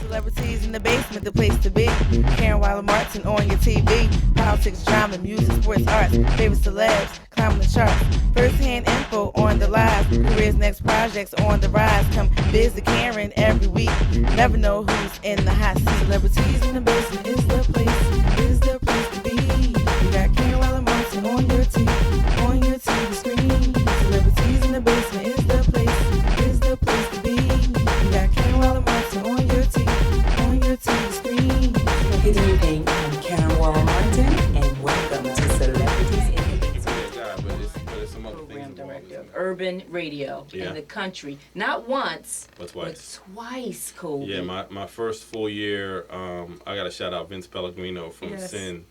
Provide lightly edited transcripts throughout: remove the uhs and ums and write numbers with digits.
Celebrities in the basement, the place to be. Karen Wilder Martin on your TV. Politics, drama, music, sports, arts. Favorite celebs, climbing the charts. First-hand info on the live. Careers, next projects on the rise. Come visit Karen every week. Never know who's in the hot seat. Celebrities in the basement is the place to be. You got Karen Wilder Martin on your TV screen. Celebrities in the basement is the place to be. You got Karen Wilder Martin on your TV screen. Good evening, I'm Karen Waller Martin, and welcome to Celebrities in the Basement. Program Director of Urban Radio in the country. Not once, but twice, Colby. Yeah, my first full year, I got to shout out Vince Pellegrino from Sin,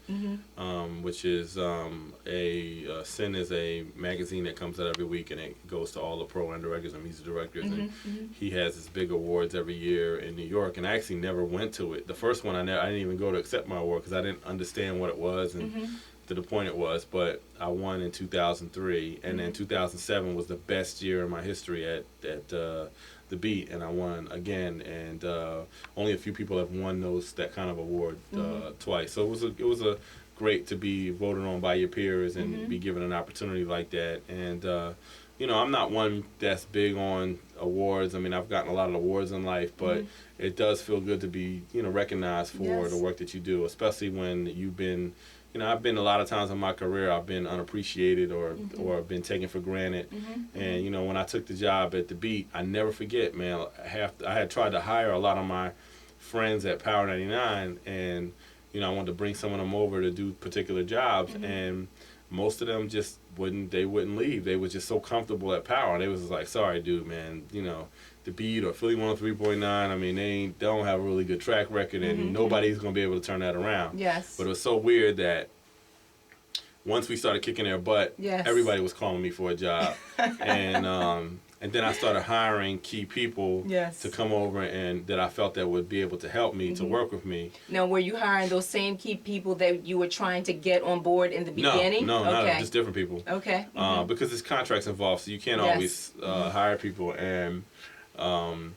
which is Sin is a magazine that comes out every week, and it goes to all the program directors and music directors, and he has his big awards every year in New York, and I actually never went to it. The first one, I didn't even go to accept my award because I didn't understand what it was and to the point it was, but I won in 2003, and then 2007 was the best year in my history at the Beat, and I won again, and only a few people have won that kind of award twice. So it was a great to be voted on by your peers and be given an opportunity like that. And I'm not one that's big on awards. I mean, I've gotten a lot of awards in life, but it does feel good to be recognized for the work that you do, especially when you've been. I've been a lot of times in my career, I've been unappreciated or been taken for granted. And, when I took the job at the Beat, I never forget, man, I had tried to hire a lot of my friends at Power 99, and, I wanted to bring some of them over to do particular jobs, and most of them just wouldn't leave. They were just so comfortable at Power. They was just like, sorry, dude, man, the Beat or Philly 103.9, I mean, they don't have a really good track record, and nobody's going to be able to turn that around. Yes. But it was so weird that once we started kicking their butt, everybody was calling me for a job. And then I started hiring key people to come over and that I felt that would be able to help me, to work with me. Now, were you hiring those same key people that you were trying to get on board in the beginning? No, just different people. Okay. Because there's contracts involved, so you can't always hire people. And the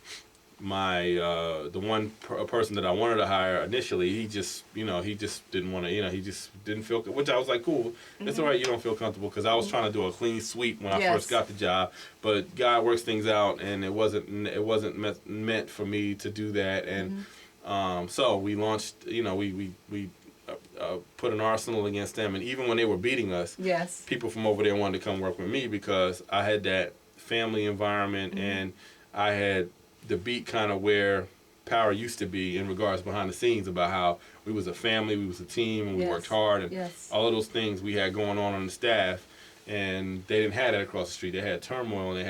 one person that I wanted to hire initially, he just didn't want to, he just didn't feel, which I was like, cool, it's all right, you don't feel comfortable, because I was trying to do a clean sweep when I first got the job, but God works things out, and it wasn't meant for me to do that, and so we launched, we put an arsenal against them, and even when they were beating us, people from over there wanted to come work with me because I had that family environment, and I had the Beat kind of where Power used to be in regards behind the scenes about how we was a family, we was a team, and we worked hard, and all of those things we had going on the staff, and they didn't have that across the street. They had turmoil, and they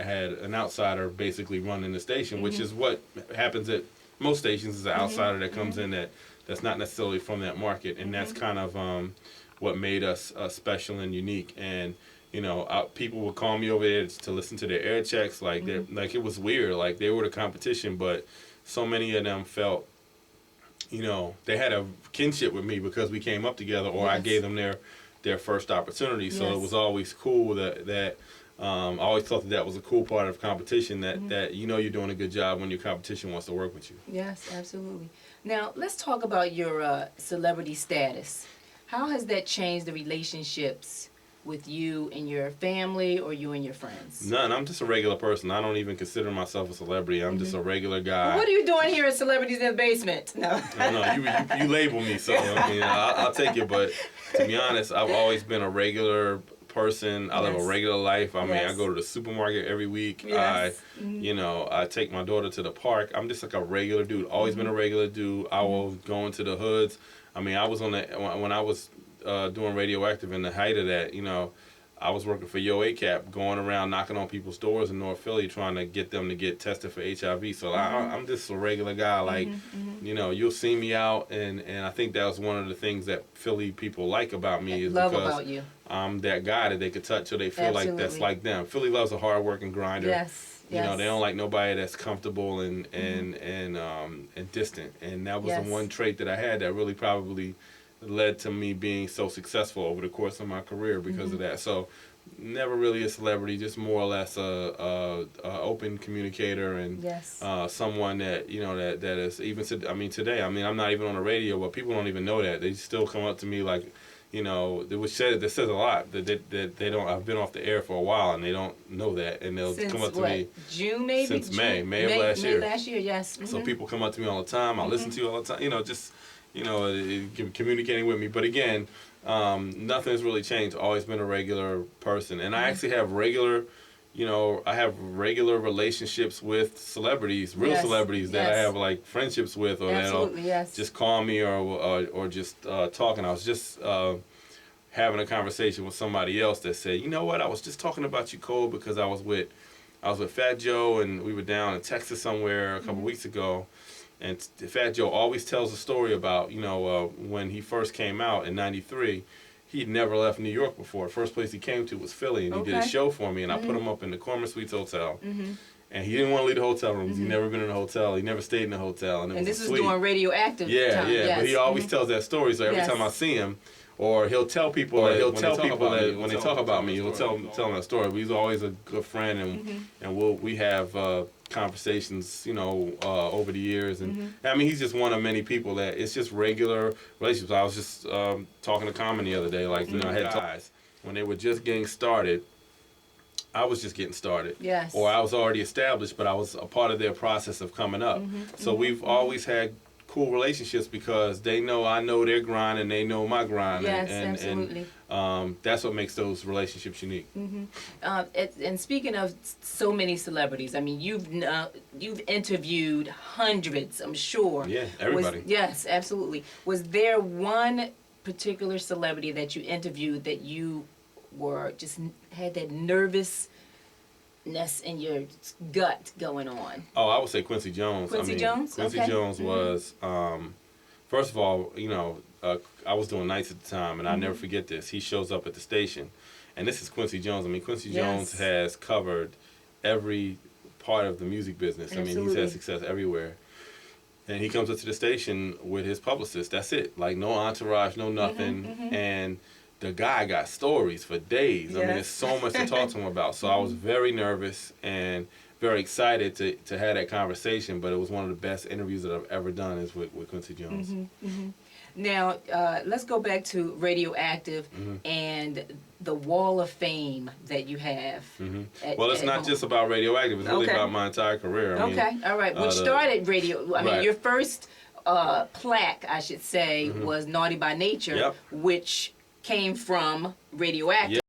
had an outsider basically running the station, which is what happens at most stations, is an outsider that comes in that's not necessarily from that market, and that's kind of what made us special and unique. And people would call me over there to listen to their air checks, like it was weird, like they were the competition, but so many of them felt, they had a kinship with me because we came up together, or I gave them their first opportunity. So it was always cool that I always thought that was a cool part of competition, that you're doing a good job when your competition wants to work with you. Yes, absolutely. Now, let's talk about your celebrity status. How has that changed the relationships with you and your family, or you and your friends? None. I'm just a regular person. I don't even consider myself a celebrity. I'm just a regular guy. Well, what are you doing here at Celebrities in the Basement? No. You label me, so I mean, I'll take it. But to be honest, I've always been a regular person. I live a regular life. I mean, I go to the supermarket every week. I take my daughter to the park. I'm just like a regular dude. Always been a regular dude. I was going to the hoods. I mean, I was when I was doing Radioactive in the height of that, I was working for Yo ACAP, going around knocking on people's doors in North Philly trying to get them to get tested for HIV. So I'm just a regular guy. Like, you'll see me out, and I think that was one of the things that Philly people like about me, is because I'm that guy that they could touch, or they feel like that's like them. Philly loves a hard-working grinder. Yes. They don't like nobody that's comfortable and distant. And that was the one trait that I had that really probably led to me being so successful over the course of my career because of that. So never really a celebrity, just more or less a open communicator and someone that that is even. I mean, today, I mean, I'm not even on the radio, but people don't even know that. They still come up to me like, that says a lot that they don't. I've been off the air for a while and they don't know that, and they'll come up to me. June maybe. Since May of last year. May last year, yes. So people come up to me all the time. I listen to you all the time. Just communicating with me. But again. Nothing's really changed. Always been a regular person, and I actually have regular relationships with celebrities, real celebrities that I have like friendships with, or that'll just call me or just talking. I was just having a conversation with somebody else that said, you know what, I was just talking about you, Cole, because I was with Fat Joe, and we were down in Texas somewhere a couple weeks ago. And Fat Joe always tells a story about, when he first came out in '93, he'd never left New York before. The first place he came to was Philly, and he did a show for me, and I put him up in the Corner Suites Hotel. And he didn't want to leave the hotel rooms. He'd never been in a hotel. He never stayed in a hotel. And this was doing radioactive time. Yeah, but he always tells that story, so every time I see him, or he'll tell people that when they talk about me, he'll tell them that story. But he's always a good friend, and we have conversations, over the years, and I mean, he's just one of many people that it's just regular relationships. I was just talking to Common the other day, like I had guys when they were just getting started. I was just getting started, or I was already established, but I was a part of their process of coming up. So we've always had cool relationships because they know I know their grind and they know my grind. Absolutely. And that's what makes those relationships unique. And speaking of so many celebrities, I mean, you've interviewed hundreds, I'm sure. Yeah, everybody. Yes, absolutely. Was there one particular celebrity that you interviewed that you were just had that nervousness in your gut going on? Oh, I would say Quincy Jones. Quincy Jones was, first of all, I was doing nights at the time, and I never forget this. He shows up at the station, and this is Quincy Jones. I mean, Quincy Jones has covered every part of the music business. I mean, he's had success everywhere. And he comes up to the station with his publicist. That's it. Like, no entourage, no nothing. And the guy got stories for days. I mean, there's so much to talk to him about. So I was very nervous and very excited to have that conversation, but it was one of the best interviews that I've ever done is with Quincy Jones. Now, let's go back to Radioactive and the Wall of Fame that you have. Well, it's not just about Radioactive. It's really about my entire career. I mean, all right. Which started radio. I mean, your first plaque, I should say, was Naughty by Nature, which came from Radioactive.